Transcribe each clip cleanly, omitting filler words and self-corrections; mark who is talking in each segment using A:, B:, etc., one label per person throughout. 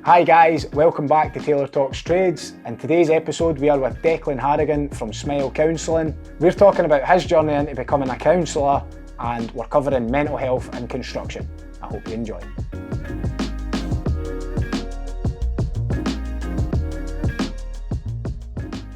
A: Hi guys, welcome back to Taylor Talks Trades. In today's episode we are with Declan Harrigan from S.M.I.L E Counselling. We're talking about his journey into becoming a counsellor and we're covering mental health and construction. I hope you enjoy.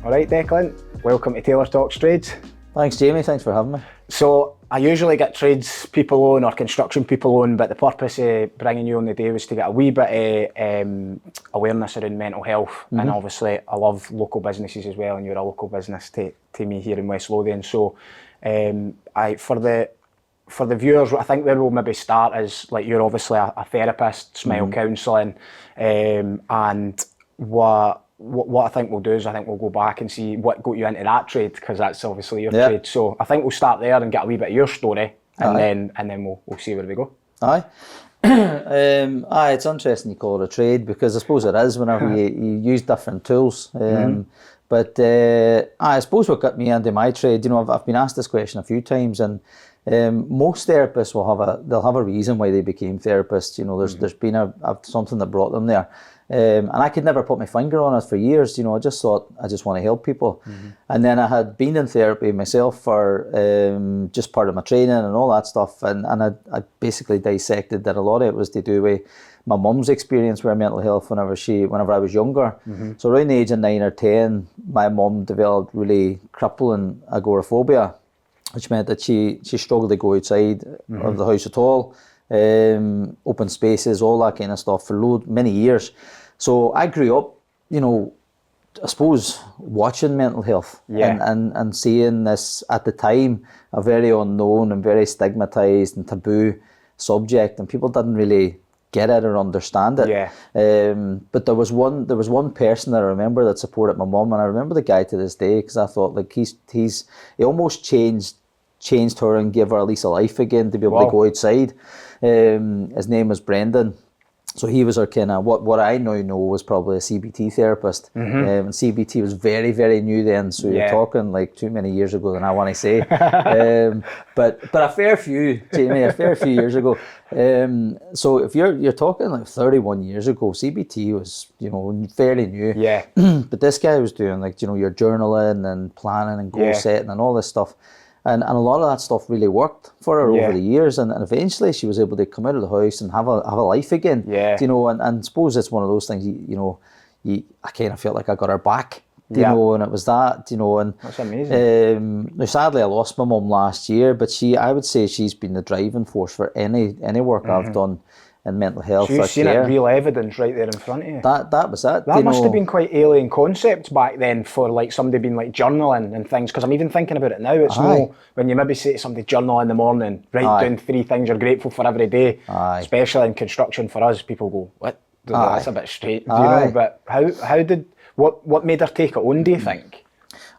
A: Alright Declan, welcome to Taylor Talks Trades.
B: Thanks Jamie, thanks for having me.
A: So I usually get trades people on or construction people on, but the purpose of bringing you on the day was to get a wee bit of awareness around mental health. And obviously I love local businesses as well, and you're a local business to me here in West Lothian. So for the viewers, I think where we'll maybe start is, like, you're obviously a therapist, S.M.I.L E Counselling, and what I think we'll do is I think we'll go back and see what got you into that trade, because that's obviously your trade. So I think we'll start there and get a wee bit of your story, and then we'll see where we go.
B: Aye. It's interesting you call it a trade, because I suppose it is whenever you use different tools. But I suppose what got me into my trade, I've been asked this question a few times, and most therapists they'll have a reason why they became therapists. There's been something that brought them there. And I could never put my finger on it for years. I just thought I just want to help people. And then I had been in therapy myself for just part of my training and all that stuff, and I basically dissected that a lot of it was to do with my mum's experience with her mental health whenever I was younger. So around the age of 9 or 10, my mum developed really crippling agoraphobia, which meant that she struggled to go outside of the house at all. Open spaces, all that kind of stuff for many years. So I grew up, I suppose, watching mental health and seeing this at the time a very unknown and very stigmatized and taboo subject, and people didn't really get it or understand it. But there was one person that I remember that supported my mum, and I remember the guy to this day, because I thought, like, he almost changed her and gave her at least a life again to be able to go outside. His name was Brendan. So he was our kind of, what I now know was probably a CBT therapist. And CBT was very, very new then, so you're talking like too many years ago than I want to say. But a fair few, Jamie, a fair few years ago. So if you're talking like 31 years ago, CBT was, fairly new. But this guy was doing, like, your journaling and planning and goal setting and all this stuff. And a lot of that stuff really worked for her over the years, and eventually she was able to come out of the house and have a life again. And suppose it's one of those things, I kind of felt like I got her back, and it was that, and
A: that's amazing.
B: Now sadly I lost my mum last year, but I would say she's been the driving force for any work I've done in mental health.
A: So you've seen it, real evidence right there in front of you.
B: That was it.
A: That must have been quite alien concepts back then for, like, somebody being like journaling and things, because I'm even thinking about it now. It's more when you maybe say to somebody, journal in the morning, write down 3 things you're grateful for every day. Especially in construction for us, people go, what? That's a bit straight, But what made her take it on, do you think?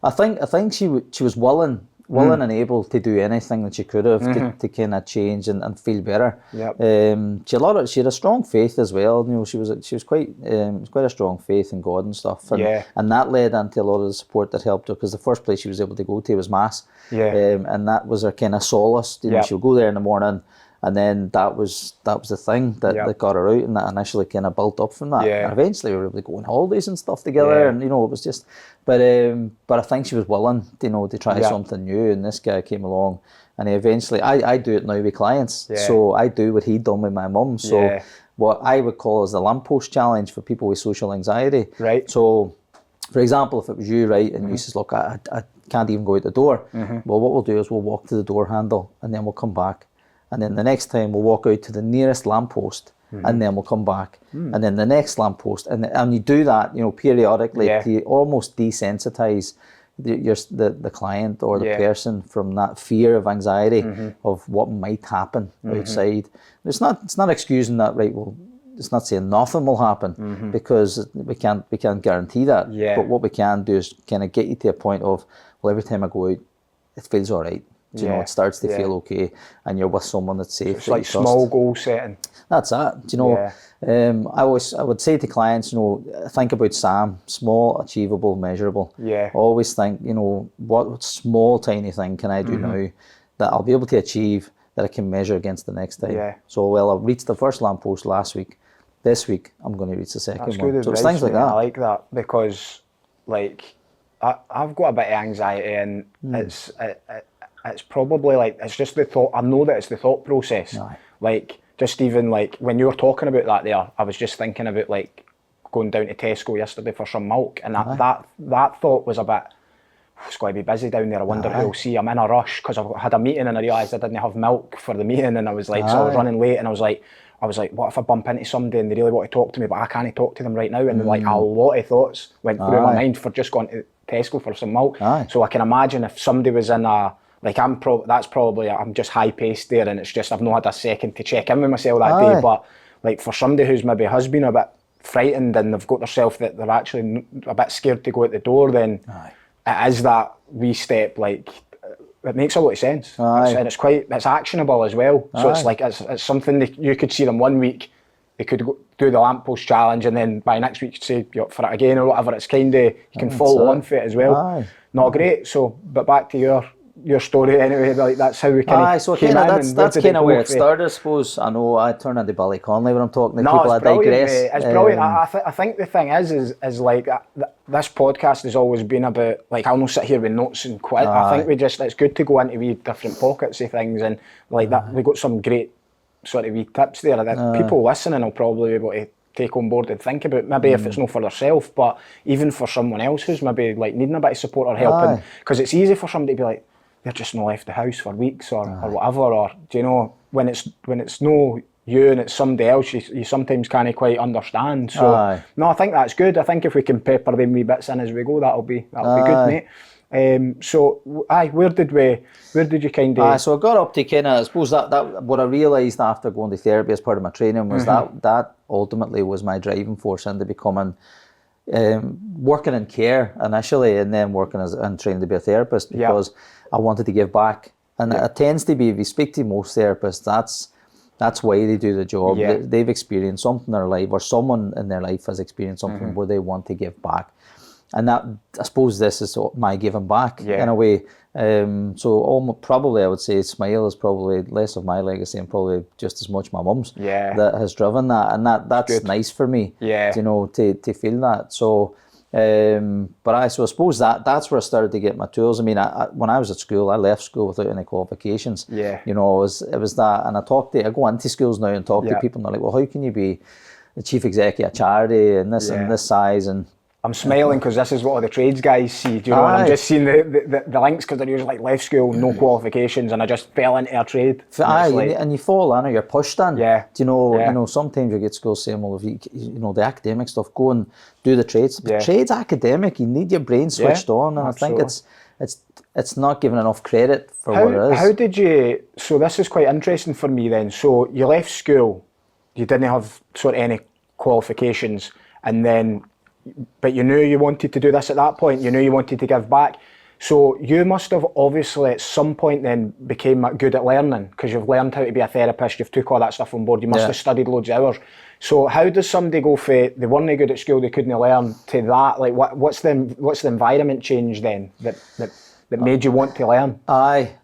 B: I think she was willing and able to do anything that she could have to kind of change and feel better. She had a strong faith as well. She was quite a strong faith in God and stuff. And that led into a lot of the support that helped her, because the first place she was able to go to was Mass. And that was her kind of solace. She would go there in the morning, and then that was the thing that got her out, and that initially kind of built up from that. And eventually we were able to go on holidays and stuff together, and it was just. But I think she was willing, to try something new, and this guy came along, and he eventually. I do it now with clients, so I do what he'd done with my mum. So what I would call is the lamppost challenge for people with social anxiety.
A: Right.
B: So, for example, if it was you, right, and you says, look, I can't even go out the door. Well, what we'll do is we'll walk to the door handle, and then we'll come back. And then the next time we'll walk out to the nearest lamppost, and then we'll come back, and then the next lamppost, and you do that, periodically to almost desensitize the client or the person from that fear of anxiety of what might happen outside. It's not excusing that, right? Well, it's not saying nothing will happen, because we can't guarantee that. But what we can do is kind of get you to a point of, well, every time I go out, it feels all right. It starts to feel okay, and you're with someone that's safe.
A: It's like small goal setting.
B: That's that. I would say to clients, think about SAM, small, achievable, measurable. Always think, what small, tiny thing can I do now that I'll be able to achieve, that I can measure against the next time. So, well, I reached the first lamppost last week. this week I'm going to reach the second
A: That's
B: one.
A: good
B: So it's
A: advice,
B: things like
A: mate.
B: that.
A: I like that because, like, I've got a bit of anxiety, and it's probably like it's just the thought. I know that it's the thought process.
B: Aye.
A: Like, just even like when you were talking about that there, I was just thinking about like going down to Tesco yesterday for some milk, and that thought was a bit. It's going to be busy down there. I wonder who will see. I'm in a rush because I had a meeting and I realised I didn't have milk for the meeting, and I was like, so I was running late, and I was like, what if I bump into somebody and they really want to talk to me, but I can't talk to them right now? And like a lot of thoughts went through my mind for just going to Tesco for some milk. So I can imagine if somebody was in a like I'm just high paced there, and it's just I've not had a second to check in with myself that day. But like for somebody who's maybe has been a bit frightened and they've got themselves that they're actually a bit scared to go out the door, then it is that wee step. Like it makes a lot of sense, and it's actionable as well. So it's like it's something that you could see them one week, they could do the lamppost challenge, and then by next week you could say you're up for it again or whatever. It's kind of you can follow on for it as well. Not great. So, but back to your story anyway. Like that's how we kind of
B: so
A: came in.
B: that's kind of where it started, I suppose. I know I turn into Billy Connolly when I'm talking to people. I digress.
A: Mate. It's brilliant. I think the thing is like this podcast has always been about like I'll not sit here with notes and quit. I think it's good to go into wee different pockets of things, and like that we got some great sort of wee tips there that people listening will probably be able to take on board and think about, maybe if it's not for themselves, but even for someone else who's maybe like needing a bit of support or help. Because it's easy for somebody to be like, they're just not left the house for weeks or whatever, or do you know, when it's no you and it's somebody else, you sometimes can't quite understand. So no, I think that's good. I think if we can pepper them wee bits in as we go, that'll be good, mate. So where did you kind of
B: so I got up to kind of, I suppose that what I realised after going to therapy as part of my training was that ultimately was my driving force into becoming working in care initially, and then working and training to be a therapist, because I wanted to give back. And it tends to be, if you speak to most therapists, that's why they do the job. They've experienced something in their life, or someone in their life has experienced something where they want to give back. And that, I suppose this is my giving back in a way. So probably I would say S.M.I.L.E is probably less of my legacy and probably just as much my mum's that has driven that. And that's good. Nice for me, you know, to feel that. So, so I suppose that's where I started to get my tools. I mean, when I was at school, I left school without any qualifications. You know, it was that. And I go into schools now and talk to people, and they're like, well, how can you be the chief executive of a charity and this and this size? And
A: I'm smiling because this is what all the trades guys see. Do you know? And I'm just seeing the links because they're usually like left school, no qualifications, and I just fell into a trade.
B: And you fall in or you're pushed in. Do you know?
A: Yeah.
B: You know, sometimes you get schools saying, well, if you know the academic stuff, go and do the trades. But trade's academic. You need your brain switched on, and absolutely. I think it's not given enough credit for what it is.
A: How did you? So this is quite interesting for me then. So you left school, you didn't have sort of any qualifications, and then. But you knew you wanted to do this at that point. You knew you wanted to give back. So you must have obviously at some point then became good at learning, because you've learned how to be a therapist, you've took all that stuff on board, you must have studied loads of hours. So how does somebody go from they weren't good at school, they couldn't learn, to that? Like what's the environment change then that made you want to learn?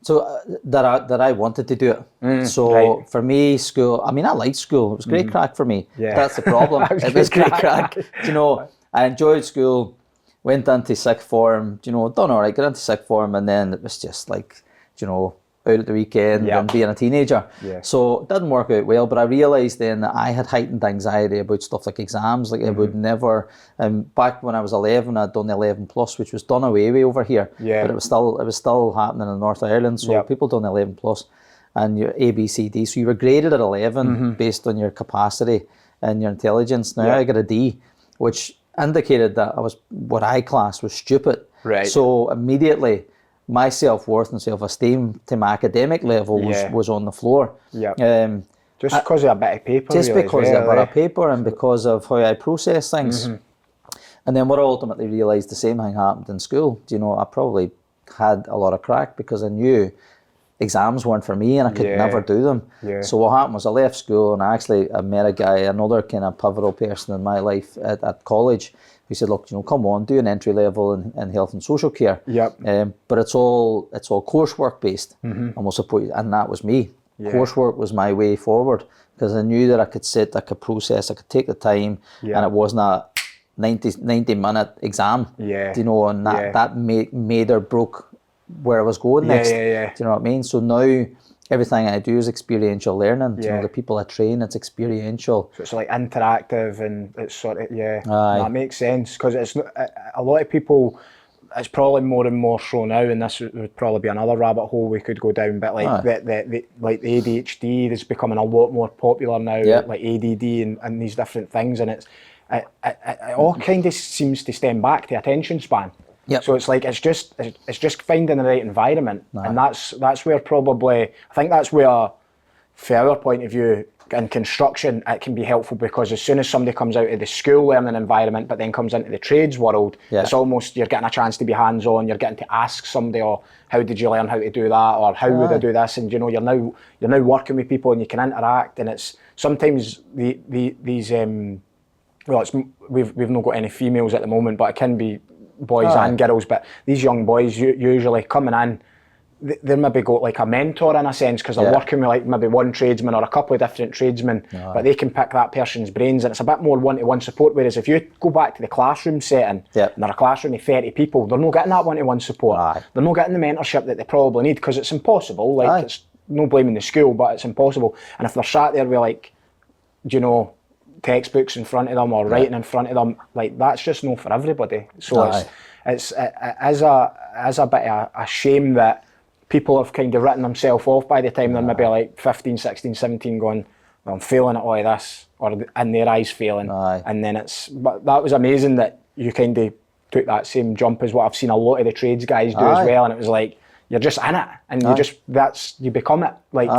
B: So that I wanted to do it. For me, school, I mean, I liked school. It was great crack for me. That's the problem. It was great crack. You know, I enjoyed school, went into sixth form, you know, done all right, got into sixth form, and then it was just like, you know, out at the weekend and being a teenager. So it didn't work out well, but I realised then that I had heightened anxiety about stuff like exams. Like I would never, back when I was 11, I'd done the 11 plus, which was done away with over here, but it was still happening in North Ireland. So people done the 11 plus, and your A, B, C, D. So you were graded at 11 based on your capacity and your intelligence. Now I got a D, which indicated that I was what I classed was stupid. So immediately my self-worth and self-esteem to my academic level was on the floor.
A: Just because of a bit of paper.
B: Just because of a bit of paper and because of how I process things. And then what I ultimately realised, the same thing happened in school. You know, I probably had a lot of crack because I knew exams weren't for me and I could never do them. So what happened was I left school, and I met a guy, another kind of pivotal person in my life at college, who said, look, you know, come on, do an entry level in health and social care. But it's all coursework based, and we'll support you. And that was me. Coursework was my way forward because I knew that I could sit, I could process, I could take the time, and it wasn't a 90-minute exam.
A: Yeah.
B: Do you know, and that made or broke where I was going next. Do you know what I mean? So now everything I do is experiential learning. Do you know, the people I train, it's experiential.
A: So it's like interactive, and it's sort of that makes sense, because it's a lot of people. It's probably more and more so now, and this would probably be another rabbit hole we could go down. But like the ADHD is becoming a lot more popular now, like ADD and these different things, and it all kind of seems to stem back to attention span. So it's like it's just finding the right environment, and that's where probably I think that's where, from our point of view, in construction, it can be helpful, because as soon as somebody comes out of the school learning environment but then comes into the trades world, it's almost, you're getting a chance to be hands-on, you're getting to ask somebody, or how did you learn how to do that, or how would I do this, and you know, you're now working with people and you can interact, and it's sometimes these well, we've not got any females at the moment, but it can be boys and girls, but these young boys usually coming in, they're maybe got like a mentor in a sense, because they're working with like maybe one tradesman or a couple of different tradesmen, but they can pick that person's brains, and it's a bit more one-to-one support. Whereas if you go back to the classroom setting, and they're a classroom of 30 people, they're not getting that one-to-one support. They're not getting the mentorship that they probably need, because it's impossible. Like it's no blaming the school, but it's impossible. And if they're sat there with like, you know, textbooks in front of them or writing in front of them, like that's just not for everybody. So it's a bit of a shame that people have kind of written themselves off by the time they're maybe like 15, 16, 17, going, well, I'm failing at all of this, or in their eyes failing. And then but that was amazing that you kind of took that same jump as what I've seen a lot of the trades guys do as well, and it was like, you're just in it, and you become it. Like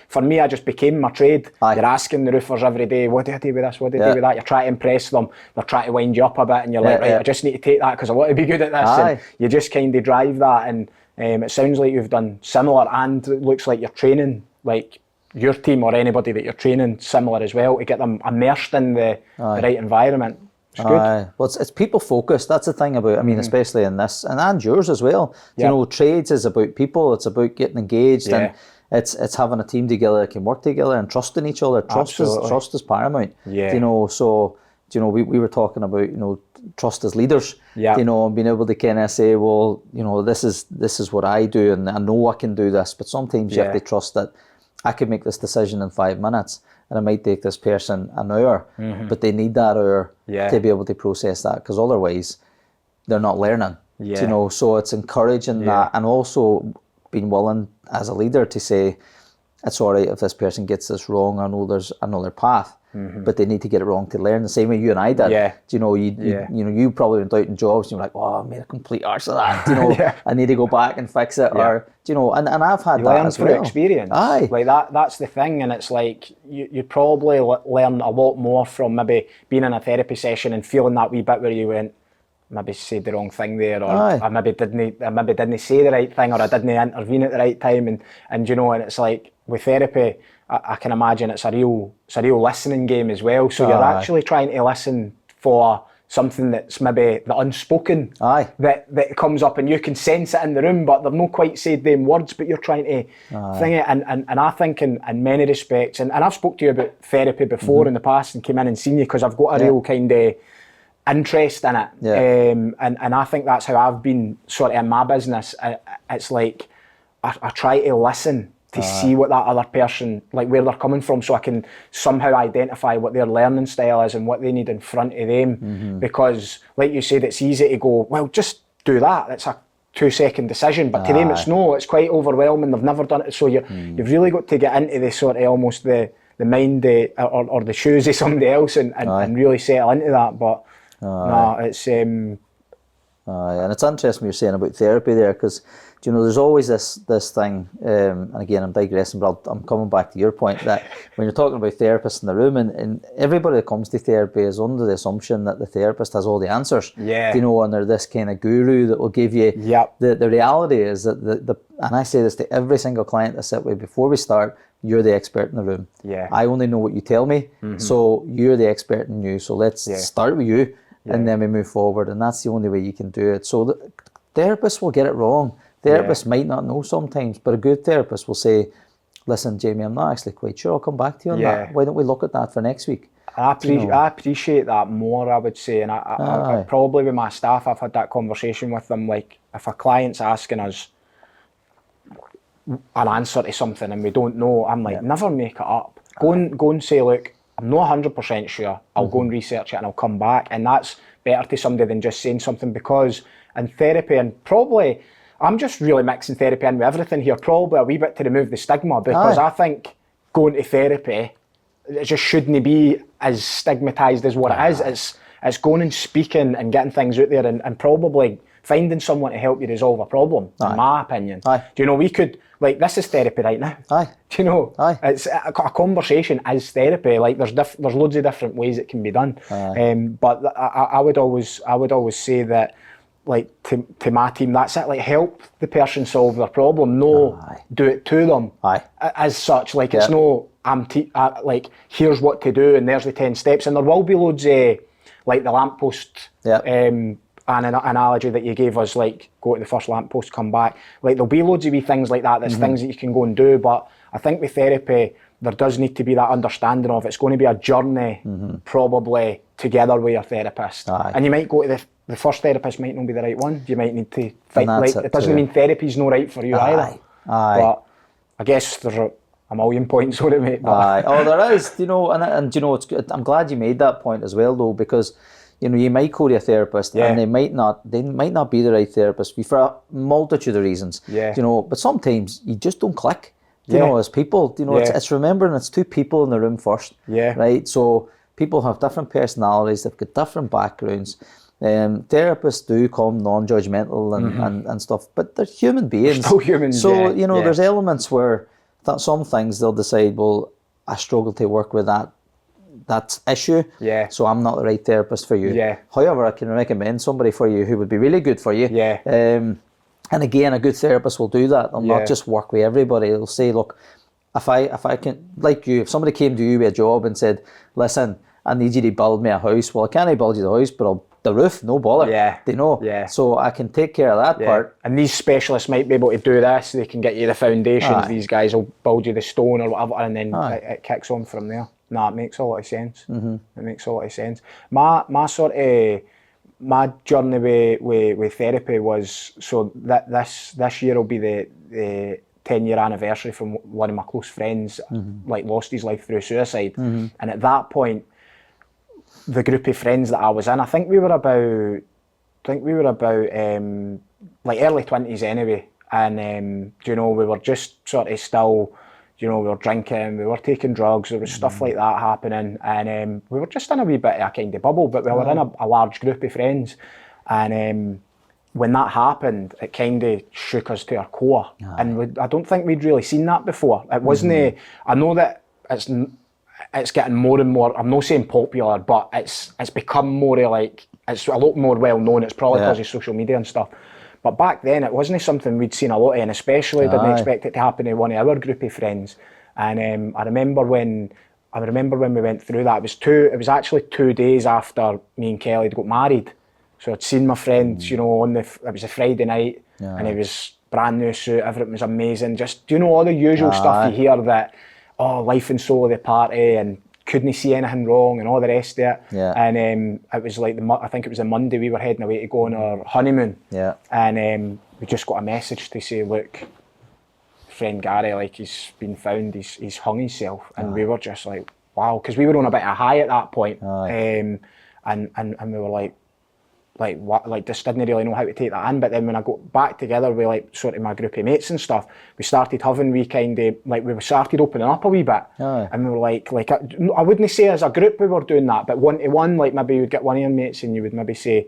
A: for me, I just became my trade. You're asking the roofers every day, what do I do with this, what do I do with that? You're trying to impress them, they're trying to wind you up a bit, and you're like, right, I just need to take that because I want to be good at this. And you just kind of drive that, and it sounds like you've done similar, and it looks like you're training like your team or anybody that you're training similar as well, to get them immersed in the right environment. It's good.
B: Well, it's people focused. That's the thing about, I mean, especially in this, and yours as well. You know, trades is about people. It's about getting engaged, and it's having a team together that can work together and trusting each other. Trust is paramount. You know, so you know, we were talking about, you know, trust as leaders. You know, and being able to kind of say, well, you know, this is what I do, and I know I can do this, but sometimes you have to trust that I could make this decision in 5 minutes, and it might take this person an hour, but they need that hour to be able to process that, because otherwise they're not learning. You know, so it's encouraging that, and also being willing as a leader to say, it's all right if this person gets this wrong. I know there's another path, but they need to get it wrong to learn. The same way you and I did. You know, you probably went out in jobs and you're like, oh, I made a complete arse of that. You know, I need to go back and fix it. Or, you know, and I've had that as well.
A: Learn through experience. Like that's the thing, and it's like you probably learn a lot more from maybe being in a therapy session and feeling that wee bit where you went, maybe said the wrong thing there, or I maybe didn't say the right thing, or I didn't intervene at the right time, and you know, and it's like with therapy, I can imagine it's a real listening game as well. So you're actually trying to listen for something that's maybe the unspoken that comes up, and you can sense it in the room, but they've not quite said them words, but you're trying to think it. And I think in many respects, and I've spoke to you about therapy before in the past, and came in and seen you because I've got a real kind of interest in it, and I think that's how I've been sort of in my business. It's like I try to listen to see what that other person, like where they're coming from, so I can somehow identify what their learning style is and what they need in front of them. Because like you said, it's easy to go, well, just do that, it's a 2-second decision, but to them it's quite overwhelming. They've never done it, so you've really got to get into the sort of almost the mind or the shoes of somebody else and really settle into that. But no, it's and
B: it's interesting what you're saying about therapy there, because you know, there's always this thing, and again I'm digressing, but I'm coming back to your point, that when you're talking about therapists in the room, and everybody that comes to therapy is under the assumption that the therapist has all the answers, you know, and they're this kind of guru that will give you. The reality is that and I say this to every single client I sit with before we start, you're the expert in the room. I only know what you tell me, so you're the expert in you, so let's start with you, and then we move forward, and that's the only way you can do it. So the therapists will get it wrong. Therapists might not know sometimes, but a good therapist will say, listen, Jamie, I'm not actually quite sure. I'll come back to you on
A: Yeah.
B: that. Why don't we look at that for next week?
A: I appreciate that more, I would say, and I probably with my staff, I've had that conversation with them. Like, if a client's asking us an answer to something and we don't know, I'm like, never make it up. Go and say, look, I'm not 100% sure. I'll go and research it and I'll come back. And that's better to somebody than just saying something, because in therapy, and probably, I'm just really mixing therapy in with everything here, probably a wee bit to remove the stigma, because I think going to therapy, it just shouldn't be as stigmatised as what it is. It's going and speaking and getting things out there and probably finding someone to help you resolve a problem, in my opinion. Do you know, we could, like, this is therapy right now. Do you know? It's a conversation is therapy. Like, there's loads of different ways it can be done. But I would always say that, like, to my team, that's it. Like, help the person solve their problem. No, do it to them. As such, like, it's no, like, here's what to do and there's the 10 steps. And there will be loads of, like, the lamppost analogy that you gave us, like, go to the first lamppost, come back. Like, there'll be loads of wee things like that. There's things that you can go and do. But I think with therapy, there does need to be that understanding of it's going to be a journey, probably together with your therapist. And you might go to the first therapist might not be the right one. You might need to fight. Like, it doesn't mean therapy's not right for you either. But I guess there's a million points on it, mate.
B: Oh, there is. You know, and you know, it's good. I'm glad you made that point as well, though, because, you know, you might go to a therapist and they might not be the right therapist for a multitude of reasons. You know, but sometimes you just don't click. You know, as people, you know, it's remembering it's two people in the room first. Right. So people have different personalities. They've got different backgrounds. Therapists do come non-judgmental and stuff, but they're human beings. They're
A: still humans.
B: So you know, there's elements where some things they'll decide, well, I struggle to work with that issue, so I'm not the right therapist for you. However, I can recommend somebody for you who would be really good for you. And again, a good therapist will do that. They'll not just work with everybody. They'll say, look, if I can, like you, if somebody came to you with a job and said, listen, I need you to build me a house. Well, I can't build you the house, but the roof, no bother. They know. So I can take care of that part.
A: And these specialists might be able to do this. They can get you the foundations. These guys will build you the stone or whatever, and then it kicks on from there. No, it makes a lot of sense. It makes a lot of sense. My sort of my journey with therapy was, so that this year will be the 10-year anniversary from one of my close friends, like, lost his life through suicide. And at that point, the group of friends that I was in, I think we were about like early 20s anyway, and you know, we were just sort of still, you know, we were drinking, we were taking drugs, there was stuff like that happening, and we were just in a wee bit of a kind of bubble, but we were in a large group of friends, and when that happened, it kind of shook us to our core, and I don't think we'd really seen that before. It wasn't. I know that it's getting more and more, I'm not saying popular, but it's become more like, it's a lot more well known. It's probably because of social media and stuff. But back then, it wasn't something we'd seen a lot of, and especially didn't expect it to happen to one of our group of friends. And I remember when we went through that, it was actually 2 days after me and Kelly had got married. So I'd seen my friends, you know, it was a Friday night, and it was brand new suit, everything was amazing. Just, you know, all the usual stuff you hear that, life and soul of the party, and couldn't see anything wrong, and all the rest of it. And it was like, I think it was a Monday, we were heading away to go on our honeymoon. And we just got a message to say, look, friend Gary, like, he's been found, he's hung himself. And we were just like, wow, because we were on a bit of a high at that point. And we were like what, like, just didn't really know how to take that in. But then when I got back together with, like, sort of my group of mates and stuff, we started having we started opening up a wee bit. And we were like I wouldn't say as a group we were doing that, but one to one, like, maybe you would get one of your mates and you would maybe say,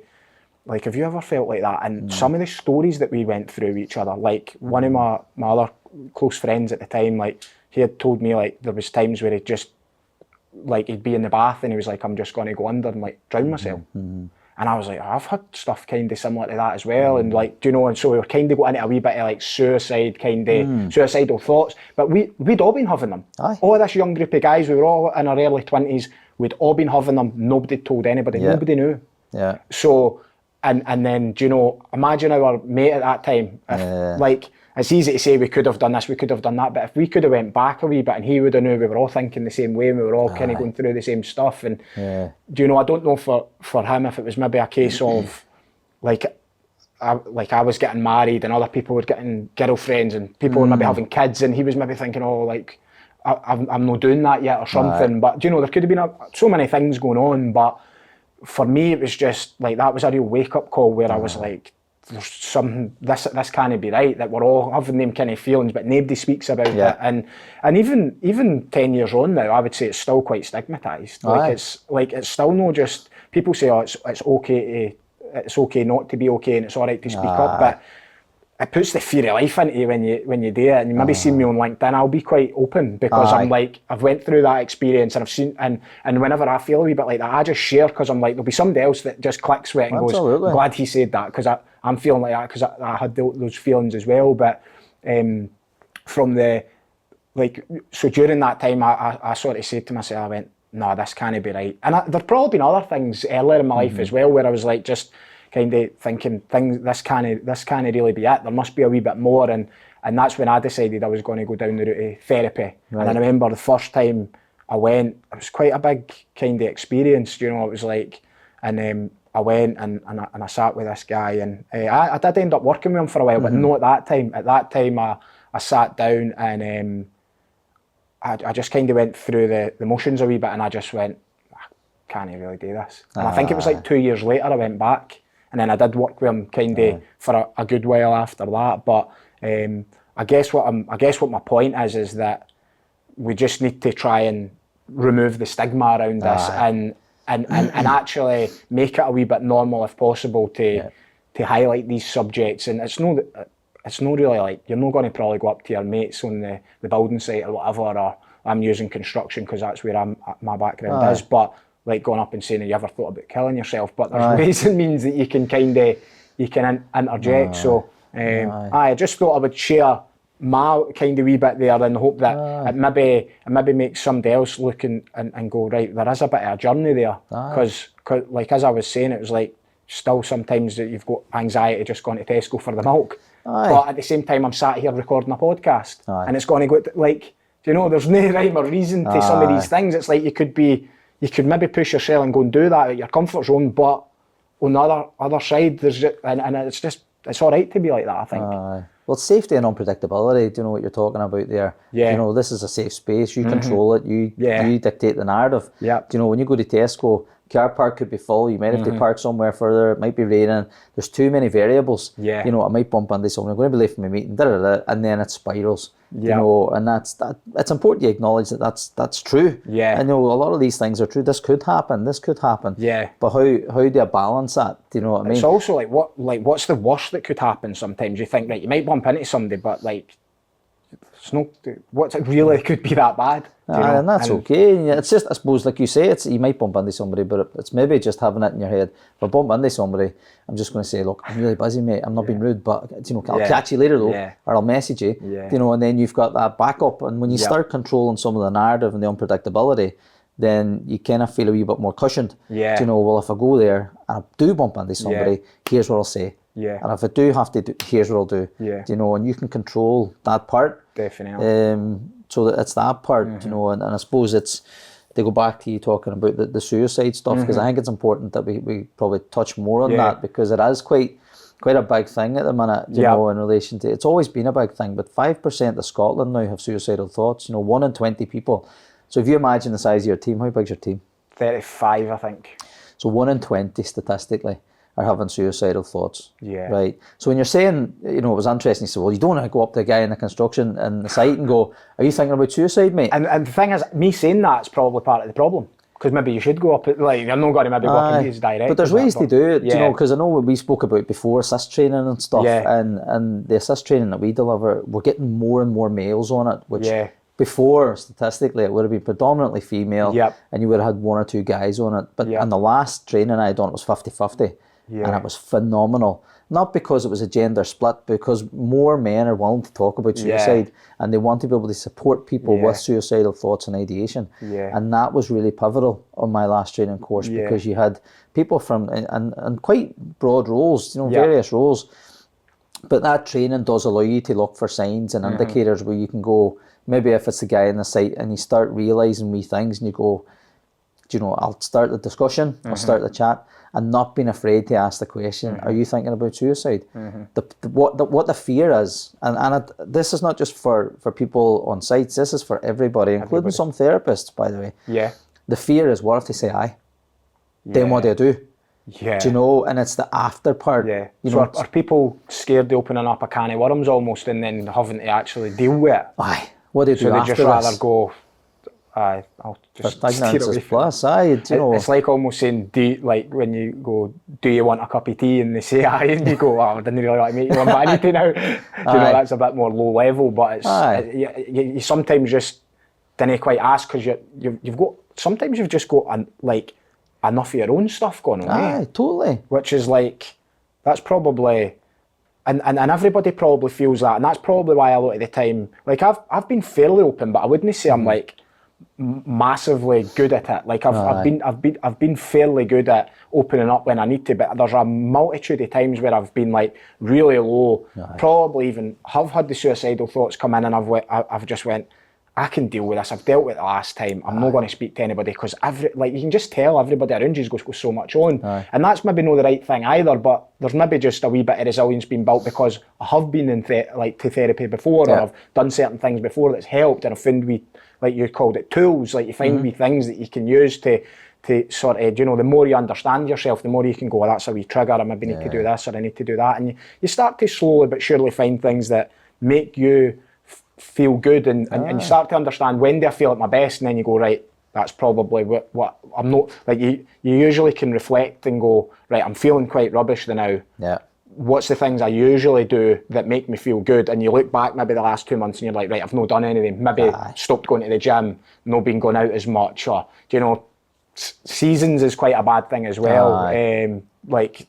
A: like, have you ever felt like that? And some of the stories that we went through with each other, like, one of my other close friends at the time, like, he had told me, like, there was times where he'd just, like, he'd be in the bath and he was like, I'm just going to go under and, like, drown myself. And I was like, I've had stuff kind of similar to that as well. And, like, do you know, and so we were kind of going into a wee bit of, like, suicide kind of suicidal thoughts. But we'd all been having them. All this young group of guys, we were all in our early 20s, we'd all been having them. Nobody told anybody. Nobody knew. So, and then, do you know, imagine our mate at that time, if, like, it's easy to say we could have done this, we could have done that, but if we could have went back a wee bit and he would have knew we were all thinking the same way and we were all kind of going through the same stuff, and do you know, I don't know for him if it was maybe a case of like I was getting married and other people were getting girlfriends and people were maybe having kids, and he was maybe thinking, oh, like I'm not doing that yet or something. But do you know, there could have been so many things going on, but for me it was just like that was a real wake-up call where I was like, there's something, this can't be right, that we're all having them kind of feelings but nobody speaks about it, and even 10 years on now, I would say it's still quite stigmatised. It's still not just, people say, oh, it's okay not to be okay and it's all right to speak up, but it puts the fear of life into you when you do it. And you maybe see me on LinkedIn, I'll be quite open because I'm like, I've went through that experience and I've seen, and whenever I feel a wee bit like that, I just share because I'm like, there'll be somebody else that just clicks with it and goes, I'm glad he said that, because I'm feeling like that because I had those feelings as well. But from the, like, so during that time, I sort of said to myself, I went, no, this can't be right. And there've probably been other things earlier in my life as well where I was like, just kind of thinking, this can't really be it. There must be a wee bit more, and that's when I decided I was going to go down the route of therapy. And I remember the first time I went, it was quite a big kind of experience. You know, it was like, and I went and I sat with this guy, and I did end up working with him for a while, but not at that time. At that time, I sat down and I just kind of went through the motions a wee bit, and I just went, I can't really do this. And I think it was like 2 years later I went back, and then I did work with him kind of for a good while after that. But I guess what my point is that we just need to try and remove the stigma around this and actually make it a wee bit normal if possible to highlight these subjects. And it's not really like, you're not going to probably go up to your mates on the building site or whatever, or I'm using construction because that's where my background is, but like going up and saying, have you ever thought about killing yourself? But there's ways and means that you can interject. So I just thought I would share my kind of wee bit there in the hope that it maybe makes somebody else look and go, right, there is a bit of a journey there. Because like as I was saying, it was like still sometimes that you've got anxiety just going to Tesco for the milk. But at the same time, I'm sat here recording a podcast and it's going to go, like, do you know, there's no rhyme or reason to some of these things. It's like you could maybe push yourself and go and do that at your comfort zone, but on the other side, there's just, and it's all right to be like that, I think.
B: Well, safety and unpredictability, do you know what you're talking about there? Yeah. You know, this is a safe space, you control it, you dictate the narrative. Yeah. Do you know, when you go to Tesco, car park could be full, you might have to park somewhere further, it might be raining, there's too many variables. Yeah. You know, I might bump into someone, I'm going to be late for my meeting, and then it spirals. You know, and it's important to acknowledge that that's true. Yeah. I know a lot of these things are true. This could happen. Yeah. But how do you balance that? Do you know what I mean?
A: It's also like what's the worst that could happen sometimes? You think, right, you might bump into somebody, but like it's not, what it really could be that bad.
B: And that's okay. It's just, I suppose, like you say, you might bump into somebody, but it's maybe just having it in your head. If I bump into somebody, I'm just going to say, look, I'm really busy, mate. I'm not being rude, but you know, I'll catch you later though, or I'll message you. Yeah. You know, and then you've got that backup. And when you start controlling some of the narrative and the unpredictability, then you kind of feel a wee bit more cushioned. Yeah. You know, well, if I go there and I do bump into somebody, here's what I'll say. Yeah. And if I do have to do, here's what I'll do. Yeah. You know, and you can control that part.
A: Definitely.
B: So that it's that part, you know, and I suppose it's, to go back to you talking about the suicide stuff, because I think it's important that we probably touch more on that, because it is quite a big thing at the minute, you know, in relation to, it's always been a big thing, but 5% of Scotland now have suicidal thoughts, you know, 1 in 20 people. So if you imagine the size of your team, how big's your team?
A: 35, I think.
B: So 1 in 20 statistically are having suicidal thoughts. Yeah. Right. So when you're saying, you know, it was interesting, you said, well, you don't want to go up to a guy in the construction and the site and go, are you thinking about suicide, mate?
A: And the thing is, me saying that's probably part of the problem. Because maybe you should go up, like, you're not going to maybe go up and use direct.
B: But there's ways to do it, you know, because I know what we spoke about before, assist training and stuff, and the assist training that we deliver, we're getting more and more males on it, which before, statistically, it would have been predominantly female, and you would have had 1 or 2 guys on it. But in the last training I done, it was 50-50. Yeah. And it was phenomenal. Not because it was a gender split, because more men are willing to talk about suicide and they want to be able to support people with suicidal thoughts and ideation. Yeah. And that was really pivotal on my last training course, because you had people from, and quite broad roles, you know, various roles. But that training does allow you to look for signs and indicators where you can go, maybe if it's the guy in the site and you start realising wee things and you go, do you know, I'll start the discussion, I'll start the chat, and not being afraid to ask the question, are you thinking about suicide? What the fear is, and this is not just for people on sites, this is for everybody, including some therapists, by the way.
A: Yeah.
B: The fear is, what if they say aye? Then what do I do?
A: Yeah.
B: Do you know? And it's the after part.
A: Yeah.
B: You
A: So
B: know,
A: are people scared of opening up a can of worms almost and then having to actually deal with it?
B: aye. What do you do
A: So they
B: after
A: just rather
B: this?
A: go, aye, I'll just steer
B: Ignorance
A: away
B: is
A: from it.
B: bliss. Aye, do you know?
A: It's like almost saying, like when you go, do you want a cup of tea? And they say aye, and you go, oh, I didn't really like to make you one, but I need to now. Do you know, that's a bit more low level, but it's you sometimes just didn't quite ask because you've got, sometimes you've just got like enough of your own stuff going on.
B: Aye, totally.
A: Which is like, that's probably, and everybody probably feels that, and that's probably why a lot of the time, like I've been fairly open, but I wouldn't say I'm like massively good at it. Like I've been fairly good at opening up when I need to, but there's a multitude of times where I've been like really low, probably even have had the suicidal thoughts come in, and I've just went, I can deal with this. I've dealt with it last time. I'm not going to speak to anybody, because you can just tell everybody around you's got so much on, and that's maybe not the right thing either. But there's maybe just a wee bit of resilience being built because I have been in to therapy before, or I've done certain things before that's helped, and I've found like you called it, tools. Like you find wee things that you can use to sort of, you know, the more you understand yourself, the more you can go, oh, that's a wee trigger. I maybe need to do this, or I need to do that, and you start to slowly but surely find things that make you feel good, and you start to understand, when do I feel at my best, and then you go, right, that's probably what I'm not, like you usually can reflect and go, right, I'm feeling quite rubbish now.
B: Yeah.
A: What's the things I usually do that make me feel good? And you look back maybe the last 2 months and you're like, right, I've not done anything. Maybe stopped going to the gym, not been going out as much, or, you know, seasons is quite a bad thing as well. Like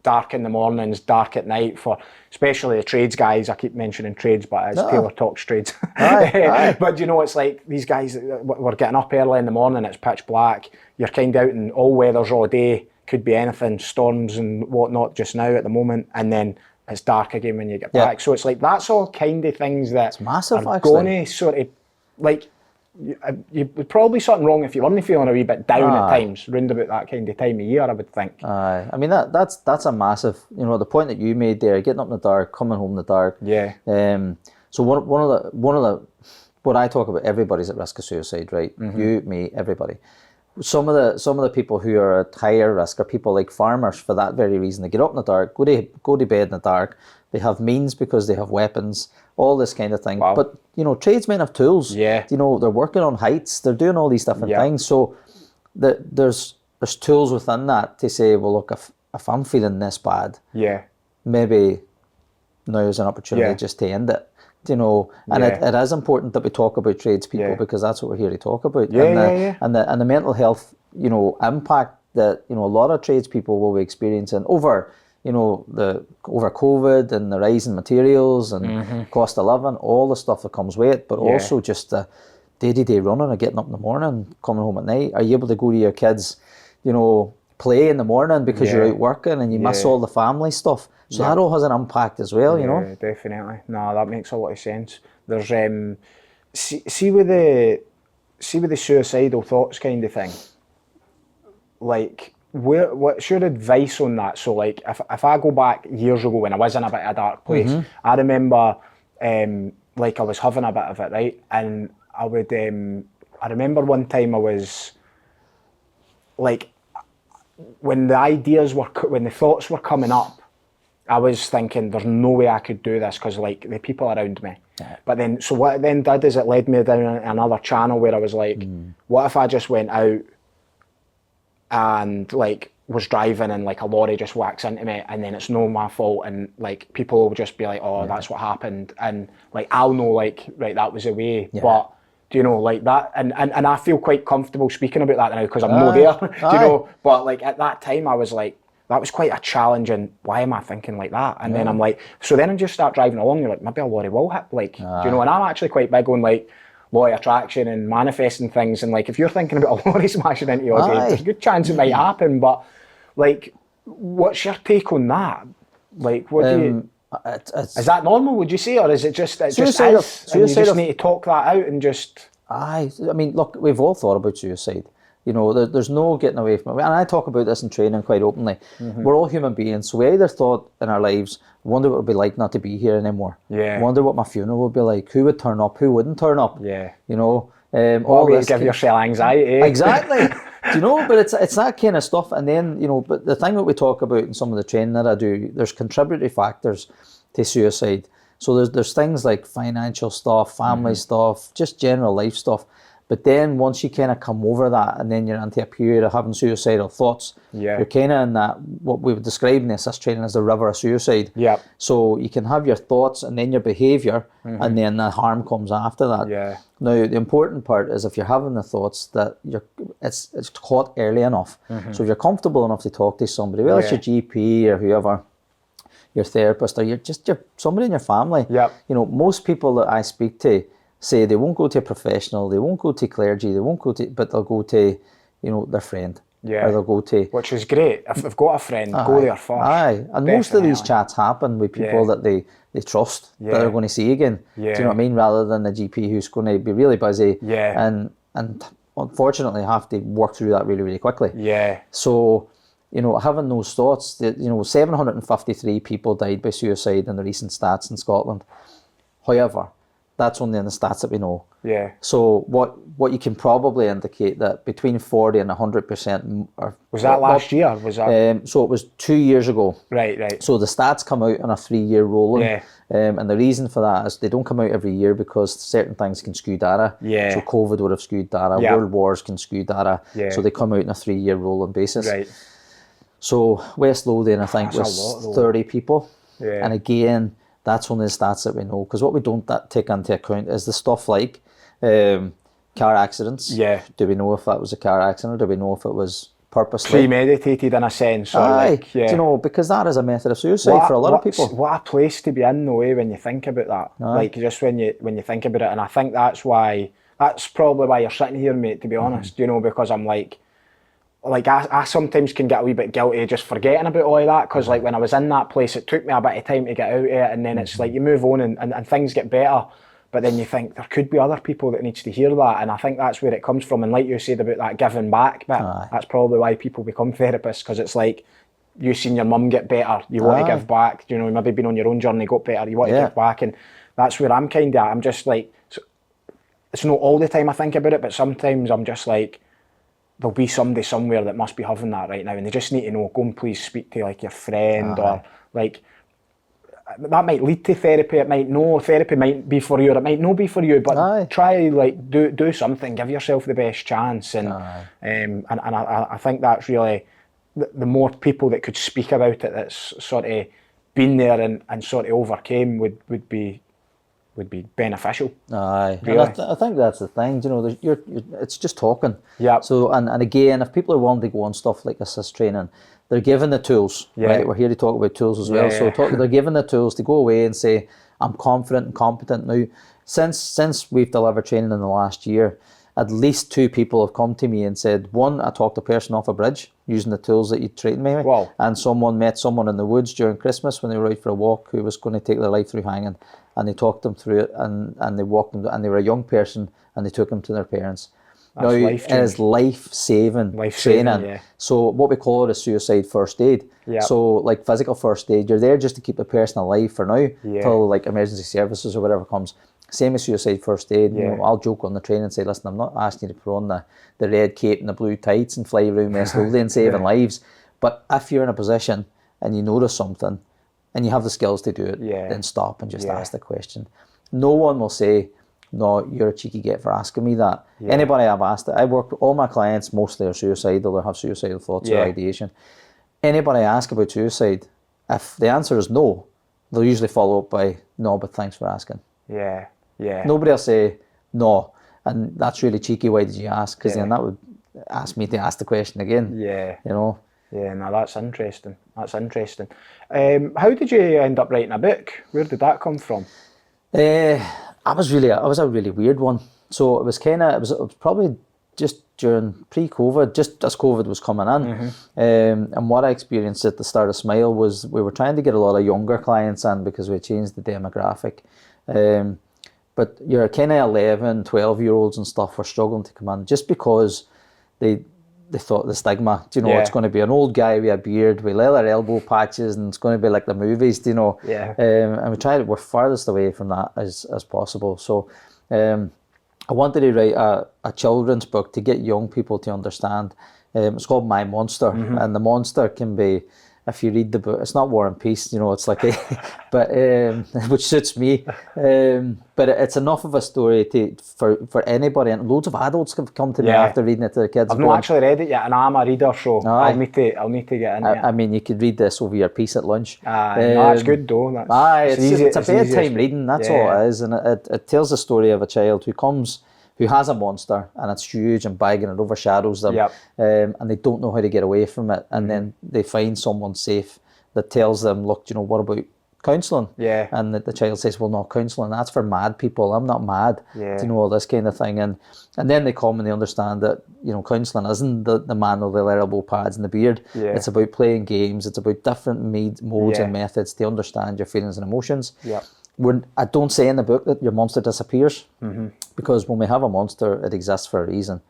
A: dark in the mornings, dark at night, for especially the trades guys. I keep mentioning trades, but it's Taylor talks trades. But you know, it's like these guys, we're getting up early in the morning, it's pitch black, you're kind of out in all weathers all day, could be anything, storms and whatnot just now at the moment, and then it's dark again when you get back. So it's like, that's all kind of things that
B: it's massive,
A: are
B: actually.
A: going to sort of, like, you'd probably something wrong if you weren't feeling a wee bit down at times, round about that kind of time of year, I would think.
B: I mean, that's a massive, you know, the point that you made there, getting up in the dark, coming home in the dark.
A: Yeah.
B: So one of the what I talk about, everybody's at risk of suicide, right? You, me, everybody. Some of the people who are at higher risk are people like farmers, for that very reason. They get up in the dark, go to bed in the dark. They have means because they have weapons, all this kind of thing. Wow. But, you know, tradesmen have tools. Yeah. You know, they're working on heights. They're doing all these different things. So there's tools within that to say, well, look, if I'm feeling this bad, maybe now is an opportunity just to end it. You know, and it is important that we talk about tradespeople because that's what we're here to talk about. And the mental health, you know, impact that, you know, a lot of tradespeople will be experiencing over, you know, over COVID and the rise in materials and cost of living, all the stuff that comes with it, but also just the day-to-day running of getting up in the morning, coming home at night. Are you able to go to your kids, you know, play in the morning because you're out working and you miss all the family stuff? So that all has an impact as well, you know? Yeah,
A: definitely. No, that makes a lot of sense. There's see with the suicidal thoughts kind of thing, like, what's your advice on that? So like, if I go back years ago when I was in a bit of a dark place, I remember like I was having a bit of it, right? And I would I remember one time I was like, when the thoughts were coming up, I was thinking, there's no way I could do this because, like, the people around me. But then, so what it then did is it led me down another channel where I was like, what if I just went out and, like, was driving and, like, a lorry just whacks into me and then it's no my fault, and, like, people will just be like, oh, that's what happened. And, like, I'll know, like, right, that was the way. But, do you know, like that, and I feel quite comfortable speaking about that now because I'm not there, do you know? But, like, at that time I was like, that was quite a challenge, and why am I thinking like that? And then I'm like, so then I just start driving along, you're like, maybe a lorry will hit, like, do you know? And I'm actually quite big on, like, law of attraction and manifesting things, and, like, if you're thinking about a lorry smashing into you all day, there's a good chance it might happen. But, like, what's your take on that? Like, what do you... Is that normal, would you say, or is it just and you just need to talk that out and just...
B: I mean, look, we've all thought about suicide. You know, there's no getting away from it. And I talk about this in training quite openly. We're all human beings. So we either thought in our lives, wonder what it would be like not to be here anymore.
A: Yeah.
B: Wonder what my funeral would be like. Who would turn up? Who wouldn't turn up?
A: Yeah.
B: You know,
A: all this give yourself anxiety.
B: Exactly. Do you know? But it's that kind of stuff. And then, you know, but the thing that we talk about in some of the training that I do, there's contributory factors to suicide. So there's things like financial stuff, family stuff, just general life stuff. But then once you kind of come over that, and then you're into a period of having suicidal thoughts, you're kind of in that, what we would describe in assist training as the river of suicide.
A: Yeah.
B: So you can have your thoughts and then your behaviour, and then the harm comes after that.
A: Yeah.
B: Now, the important part is if you're having the thoughts that it's caught early enough. So if you're comfortable enough to talk to somebody, whether it's your GP or whoever, your therapist, or your somebody in your family.
A: Yep.
B: You know, most people that I speak to say they won't go to a professional, they won't go to clergy, they won't go to, but they'll go to, you know, their friend.
A: Yeah.
B: Or they'll go to...
A: Which is great. If they've got a friend, go there first.
B: Aye. And most of these chats happen with people that they trust, that they're going to see again.
A: Yeah.
B: Do you know what I mean? Rather than the GP who's going to be really busy and unfortunately have to work through that really, really quickly.
A: Yeah.
B: So, you know, having those thoughts, that, you know, 753 people died by suicide in the recent stats in Scotland. However, that's only in the stats that we know.
A: Yeah.
B: So what you can probably indicate that between 40 and 100% are...
A: Was that last year? Was that?
B: So it was 2 years ago.
A: Right.
B: So the stats come out on a 3-year rolling.
A: Yeah.
B: And the reason for that is they don't come out every year because certain things can skew data.
A: Yeah.
B: So COVID would have skewed data.
A: Yeah.
B: World wars can skew data.
A: Yeah.
B: So they come out on a 3-year rolling basis.
A: Right.
B: So West Lothian, I think, was 30 people.
A: Yeah.
B: And again, that's only the stats that we know. Because what we don't take into account is the stuff like car accidents.
A: Yeah.
B: Do we know if that was a car accident? Or do we know if it was purposely?
A: Premeditated in a sense. Or
B: Aye.
A: like, yeah.
B: Do you know, because that is a method of suicide for a lot of people.
A: What a place to be in, though, when you think about that.
B: Aye.
A: Like, just when you think about it. And I think that's probably why you're sitting here, mate, to be honest. You know, because I'm like I sometimes can get a wee bit guilty just forgetting about all of that, because like when I was in that place, it took me a bit of time to get out of it, and then it's like you move on and things get better, but then you think there could be other people that needs to hear that, and I think that's where it comes from. And like you said about that giving back bit, that's probably why people become therapists, because it's like you've seen your mum get better, you want to give back, you know, maybe been on your own journey, got better, you want to give back, and that's where I'm kind of at. I'm just like, it's not all the time I think about it, but sometimes I'm just like, there'll be somebody somewhere that must be having that right now, and they just need to know, go and please speak to like your friend, or like, that might lead to therapy, therapy might be for you, or it might not be for you, but try, like, do something, give yourself the best chance, and I think that's really, the more people that could speak about it that's sort of been there and sort of overcame would be beneficial.
B: Aye,
A: really.
B: And I think that's the thing. You know, it's just talking.
A: Yeah.
B: So and again, if people are wanting to go on stuff like assist training, they're given the tools.
A: Yeah.
B: Right, we're here to talk about tools as well. So they're given the tools to go away and say, I'm confident and competent now. Since we've delivered training in the last year, at least 2 people have come to me and said, one, I talked a person off a bridge using the tools that you trained me with.
A: Wow.
B: And someone met someone in the woods during Christmas when they were out for a walk who was going to take their life through hanging. And they talked them through it, and they walked them, and they were a young person, and they took them to their parents. Now, it is life-saving training.
A: Yeah.
B: So what we call it is suicide first aid.
A: Yeah.
B: So like physical first aid, you're there just to keep the person alive for now, till like emergency services or whatever comes. Same as suicide first aid. You know, I'll joke on the train and say, listen, I'm not asking you to put on the red cape and the blue tights and fly around West Lothian saving lives. But if you're in a position and you notice something and you have the skills to do it, then stop and just ask the question. No one will say, no, you're a cheeky git for asking me that. Anybody I've asked it, I work with all my clients, mostly are suicidal or have suicidal thoughts or ideation. Anybody I ask about suicide, if the answer is no, they'll usually follow up by, no, but thanks for asking.
A: Yeah.
B: Nobody will say, no, and that's really cheeky, why did you ask? Because then that would ask me to ask the question again.
A: Yeah.
B: You know?
A: Yeah, no, that's interesting. How did you end up writing a book? Where did that come from?
B: I was a really weird one. So it was probably just during pre-COVID, just as COVID was coming in. And what I experienced at the start of S.M.I.L.E. was we were trying to get a lot of younger clients in because we changed the demographic. But your kind of 11, 12-year-olds and stuff were struggling to come in just because they thought the stigma, it's going to be an old guy with a beard with leather elbow patches and it's going to be like the movies, And we're farthest away from that as possible. So I wanted to write a children's book to get young people to understand. It's called My Monster, and the monster can be, if you read the book, it's not War and Peace, it's like but which suits me. But it's enough of a story for anybody, and loads of adults have come to me after reading it to their kids.
A: I've not actually read it yet, and I'm a reader, so I'll need to get into it.
B: I mean, you could read this over your piece at lunch.
A: That's good though.
B: It's a bedtime reading. That's all it is, and it tells the story of a child who has a monster, and it's huge and big and it overshadows them, and they don't know how to get away from it, and then they find someone safe that tells them, look, what about counselling? And the child says, well, no, counselling, that's for mad people, I'm not mad, all this kind of thing, and then they come and they understand that, counselling isn't the man with the elbow pads and the beard, it's about playing games, it's about different modes and methods to understand your feelings and emotions. I don't say in the book that your monster disappears, because when we have a monster, it exists for a reason.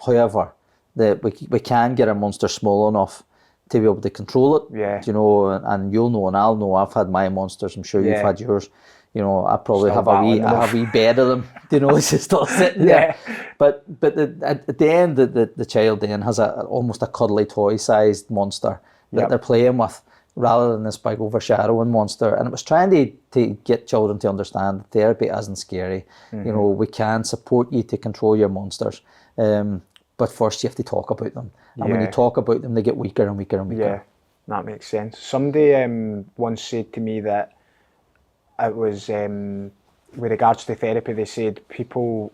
B: However, we can get a monster small enough to be able to control it. And you'll know, and I'll know. I've had my monsters. I'm sure you've had yours. I probably have a wee bed of them. It's just all sitting there. But at the end, the child then has almost a cuddly toy-sized monster that they're playing with, rather than this big overshadowing monster. And it was trying to get children to understand that therapy isn't scary. We can support you to control your monsters. But first you have to talk about them. And when you talk about them, they get weaker and weaker and weaker.
A: Yeah, that makes sense. Somebody once said to me that it was, with regards to therapy, they said people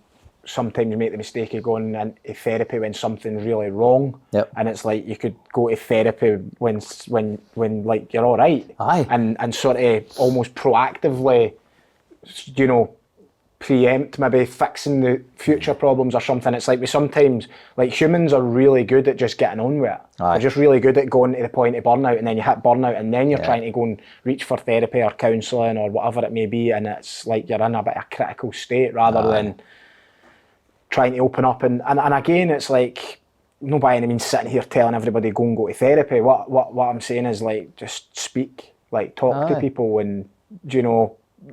A: sometimes make the mistake of going into therapy when something's really wrong, and it's like you could go to therapy when like you're all right, and sort of almost proactively, preempt maybe fixing the future problems or something. It's like we sometimes, like humans are really good at just getting on with it. They're just really good at going to the point of burnout, and then you hit burnout, and then you're trying to go and reach for therapy or counselling or whatever it may be, and it's like you're in a bit of a critical state rather than trying to open up, and again, it's like, no by any means sitting here telling everybody go to therapy. What I'm saying is, like, just speak, like talk to people, and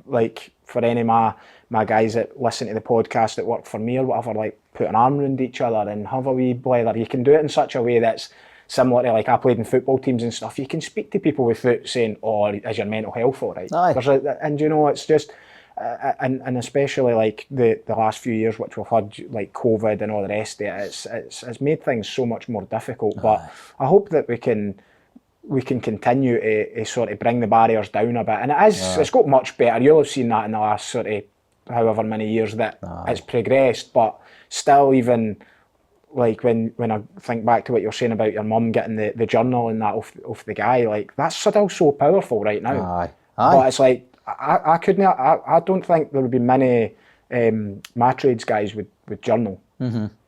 A: like for any of my guys that listen to the podcast that work for me or whatever, like put an arm around each other and have a wee blather. You can do it in such a way that's similar to, like, I played in football teams and stuff. You can speak to people without saying, "Oh, is your mental health all right?" It's just. And especially like the last few years, which we've had, like COVID and all the rest of it, it's made things so much more difficult. But I hope that we can continue to sort of bring the barriers down a bit. And it's got much better. You'll have seen that in the last sort of however many years that it's progressed. But still, even like when I think back to what you're saying about your mum getting the journal and that off the guy, like that's still so powerful right now. But it's like, I don't think there would be many my trades guys would journal.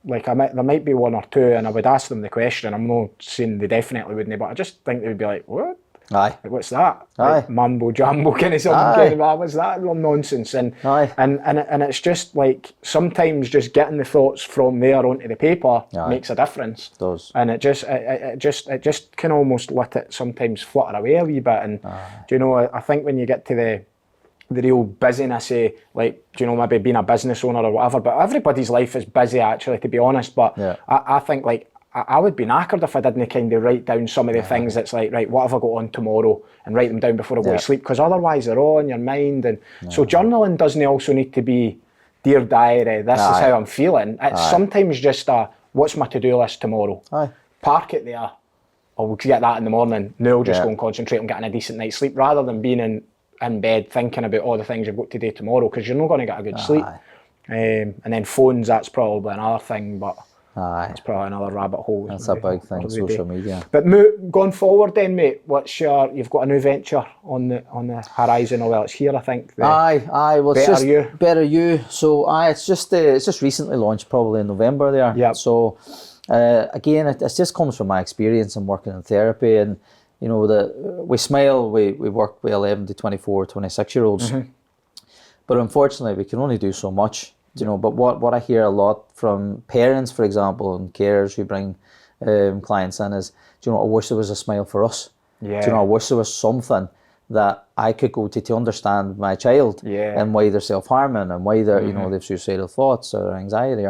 A: Like there might be one or two, and I would ask them the question. I'm not saying they definitely wouldn't, but I just think they would be like, "What? Like, what's that? Like, mumbo jumbo kind of something. What's that little nonsense?" And it's just like sometimes just getting the thoughts from there onto the paper makes a difference. It does. And it just can almost let it sometimes flutter away a wee bit. And I think when you get to the real busyness of, like, maybe being a business owner or whatever, but everybody's life is busy actually, to be honest. But I think, like, I would be knackered if I didn't kind of write down some of the things that's like, right, what have I got on tomorrow, and write them down before I go to sleep, because otherwise they're all in your mind. And so journaling doesn't also need to be, "Dear diary, this is how I'm feeling." It's sometimes just what's my to-do list tomorrow? Park it there. I'll get that in the morning. Now I'll just go and concentrate on getting a decent night's sleep, rather than being in bed thinking about all the things you've got to do tomorrow, because you're not going to get a good sleep. And then phones, that's probably another thing, but
B: Aye.
A: It's probably another rabbit hole.
B: That's a big thing, social media.
A: But going forward then, mate, you've got a new venture on the horizon, or well, it's here, I think.
B: Aye. Well, it's
A: BetterU.
B: just BetterU. So it's just recently launched, probably in November there.
A: Yeah.
B: So again, it just comes from my experience in working in therapy, and you know, we S.M.I.L.E, we work with 11 to 24, 26-year-olds. But unfortunately, we can only do so much. You know, but what I hear a lot from parents, for example, and carers who bring clients in is, you know, I wish there was a S.M.I.L.E for us.
A: Yeah.
B: Do you know, I wish there was something that I could go to understand my child and why they're self-harming and why they're, you know, they have suicidal thoughts or anxiety.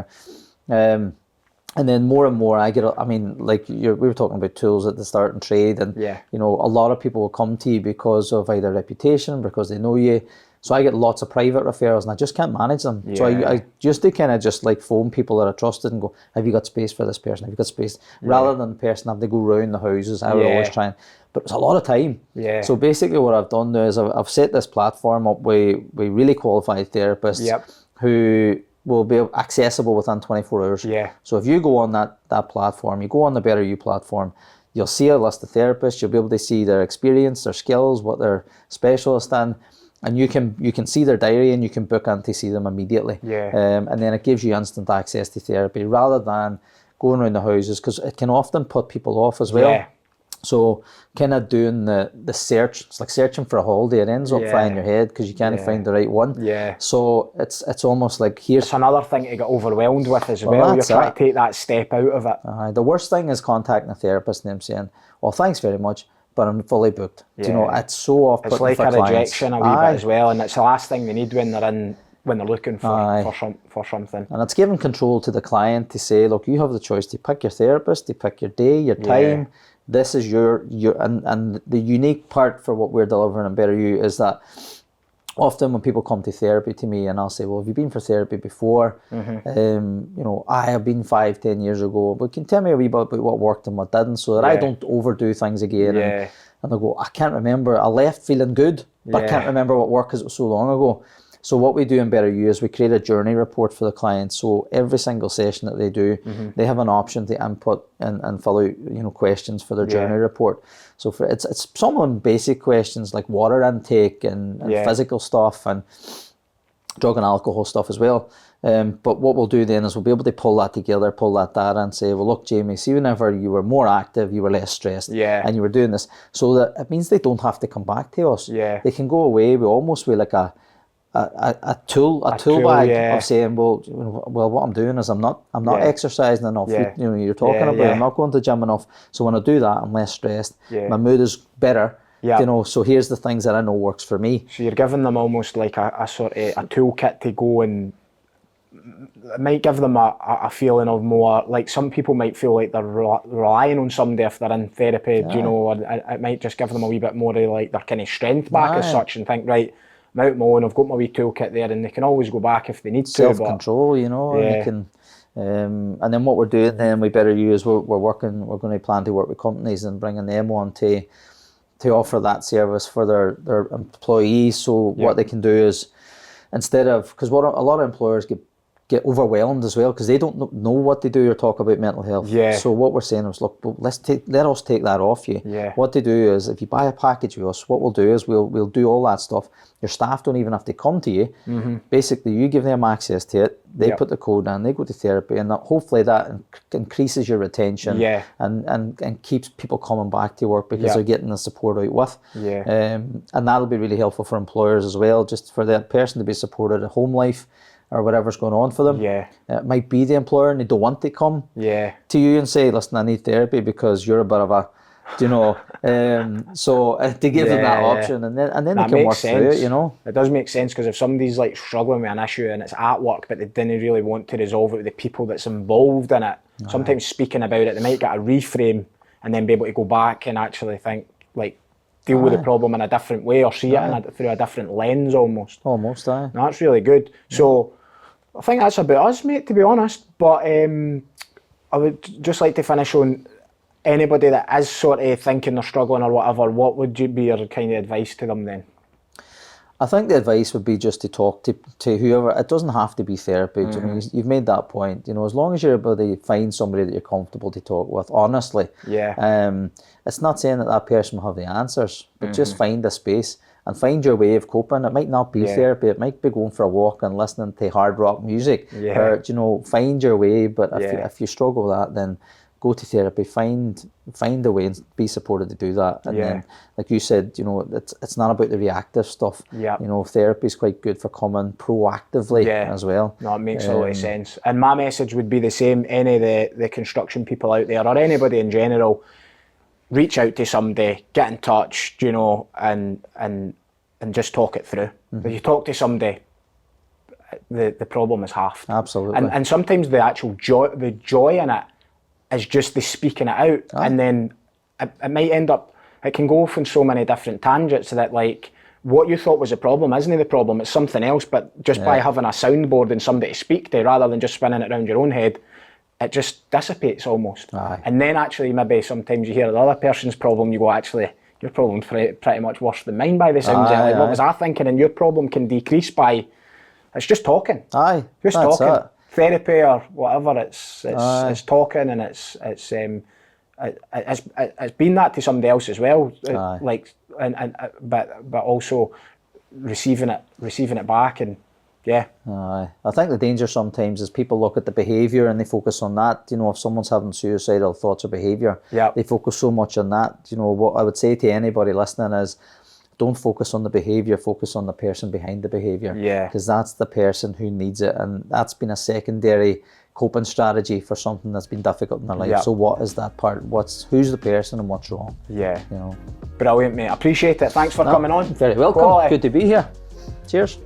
B: And then more and more I get, I mean, like we were talking about tools at the start and trade, and, you know, a lot of people will come to you because of either reputation, because they know you. So I get lots of private referrals and I just can't manage them. Yeah. So I just to kind of just like phone people that I trusted and go, have you got space for this person? Have you got space? Rather than the person have to go round the houses. I would always try and, but it's a lot of time. Yeah. So basically what I've done now is I've set this platform up with really qualified therapists who will be accessible within 24 hours. Yeah. So if you go on that platform, you go on the BetterU platform, you'll see a list of therapists, you'll be able to see their experience, their skills, what they're specialists in. And you can see their diary and you can book in to see them immediately. Yeah. And then it gives you instant access to therapy rather than going around the houses, because it can often put people off as well. Yeah. So kind of doing the search, it's like searching for a holiday. It ends up flying your head because you can't find the right one. Yeah. So it's almost like it's
A: another thing to get overwhelmed with as well. You're trying to take that step out of it.
B: The worst thing is contacting a therapist and them saying, well, thanks very much, but I'm fully booked. Yeah. Do you know, it's so off-putting.
A: It's like a rejection a wee bit as well, and it's the last thing they need when they're looking for something.
B: And it's giving control to the client to say, look, you have the choice to pick your therapist, to pick your day, your time. This is your and the unique part for what we're delivering in BetterU is that often when people come to therapy to me and I'll say, well, have you been for therapy before? You know, I have been 5-10 years ago, but can you tell me a wee bit about what worked and what didn't, so that I don't overdo things again. And they'll go, I can't remember, I left feeling good, but I can't remember what worked because it was so long ago. So what we do in BetterU is we create a journey report for the client. So every single session that they do, they have an option to input and fill out, you know, questions for their journey report. So it's some of them basic questions like water intake and physical stuff and drug and alcohol stuff as well. But what we'll do then is we'll be able to pull that together, pull that data and say, well, look, Jamie, see, whenever you were more active, you were less stressed and you were doing this. So that it means they don't have to come back to us. Yeah. They can go away with almost with like a tool bag of saying, well, what I'm doing is I'm not exercising enough. You know, you're talking about I'm not going to gym enough. So when I do that, I'm less stressed. My mood is better. You know, so here's the things that I know works for me.
A: So you're giving them almost like a sort of a toolkit to go, and it might give them a feeling of more, like some people might feel like they're relying on somebody if they're in therapy, you know, or it might just give them a wee bit more of like their kind of strength back as such, and think, right, I'm out my own, I've got my wee toolkit there, and they can always go back if they need to.
B: Self-control, you know, and you can, and then what we're doing then with BetterU is we're going to plan to work with companies and bringing them on to offer that service for their employees. So what they can do is, instead of, because what a lot of employers get overwhelmed as well because they don't know what to do or talk about mental health. So what we're saying is, look, well, let us take that off you. What they do is, if you buy a package with us, what we'll do is we'll do all that stuff. Your staff don't even have to come to you. Basically, you give them access to it. They put the code in, they go to therapy, and hopefully that increases your retention and keeps people coming back to work because they're getting the support out with. And that'll be really helpful for employers as well, just for that person to be supported at home life or whatever's going on for them. It might be the employer and they don't want to come to you and say, listen, I need therapy because you're a bit of a, you know, so to give them that option, and then they can work through it, you know.
A: It does make sense, because if somebody's like struggling with an issue and it's at work, but they didn't really want to resolve it with the people that's involved in it, sometimes speaking about it, they might get a reframe and then be able to go back and actually think, like, deal with the problem in a different way, or see it through a different lens almost.
B: Aye.
A: No, that's really good. So I think that's about us, mate, to be honest. But I would just like to finish on anybody that is sort of thinking they're struggling or whatever. What would you be your kind of advice to them then?
B: I think the advice would be just to talk to whoever. It doesn't have to be therapy. You know, you've made that point. You know, as long as you're able to find somebody that you're comfortable to talk with, honestly.
A: Yeah.
B: It's not saying that person will have the answers, but just find a space and find your way of coping. It might not be therapy. It might be going for a walk and listening to hard rock music.
A: Yeah.
B: Or, you know, find your way. But if you struggle with that, then go to therapy, find a way and be supported to do that. And then, like you said, you know, it's not about the reactive stuff.
A: Yeah.
B: You know, therapy is quite good for coming proactively as well.
A: No, it makes a lot of sense. And my message would be the same. Any of the construction people out there, or anybody in general, reach out to somebody, get in touch, you know, and just talk it through. If you talk to somebody, the problem is halved.
B: Absolutely.
A: And sometimes the actual joy in it is just the speaking it out, and then it might end up, it can go off in so many different tangents that, like, what you thought was a problem isn't the problem, it's something else. But just by having a soundboard and somebody to speak to, rather than just spinning it around your own head, it just dissipates almost. And then actually maybe sometimes you hear the other person's problem, you go, actually, your problem's pretty much worse than mine by the sounds of it. Like, what was I thinking? And your problem can decrease by, it's just talking. Just talking.
B: It.
A: Therapy or whatever, it's talking, and it's been that to somebody else as well. Like, but also receiving it back, and
B: I think the danger sometimes is people look at the behaviour and they focus on that. You know, if someone's having suicidal thoughts or behaviour, they focus so much on that. You know, what I would say to anybody listening is, don't focus on the behaviour, focus on the person behind the behaviour. Because that's the person who needs it, and that's been a secondary coping strategy for something that's been difficult in their life. So what is that part? Who's the person and what's wrong? You know.
A: Brilliant, mate. Appreciate it. Thanks for coming on.
B: Very welcome. Good to be here. Cheers.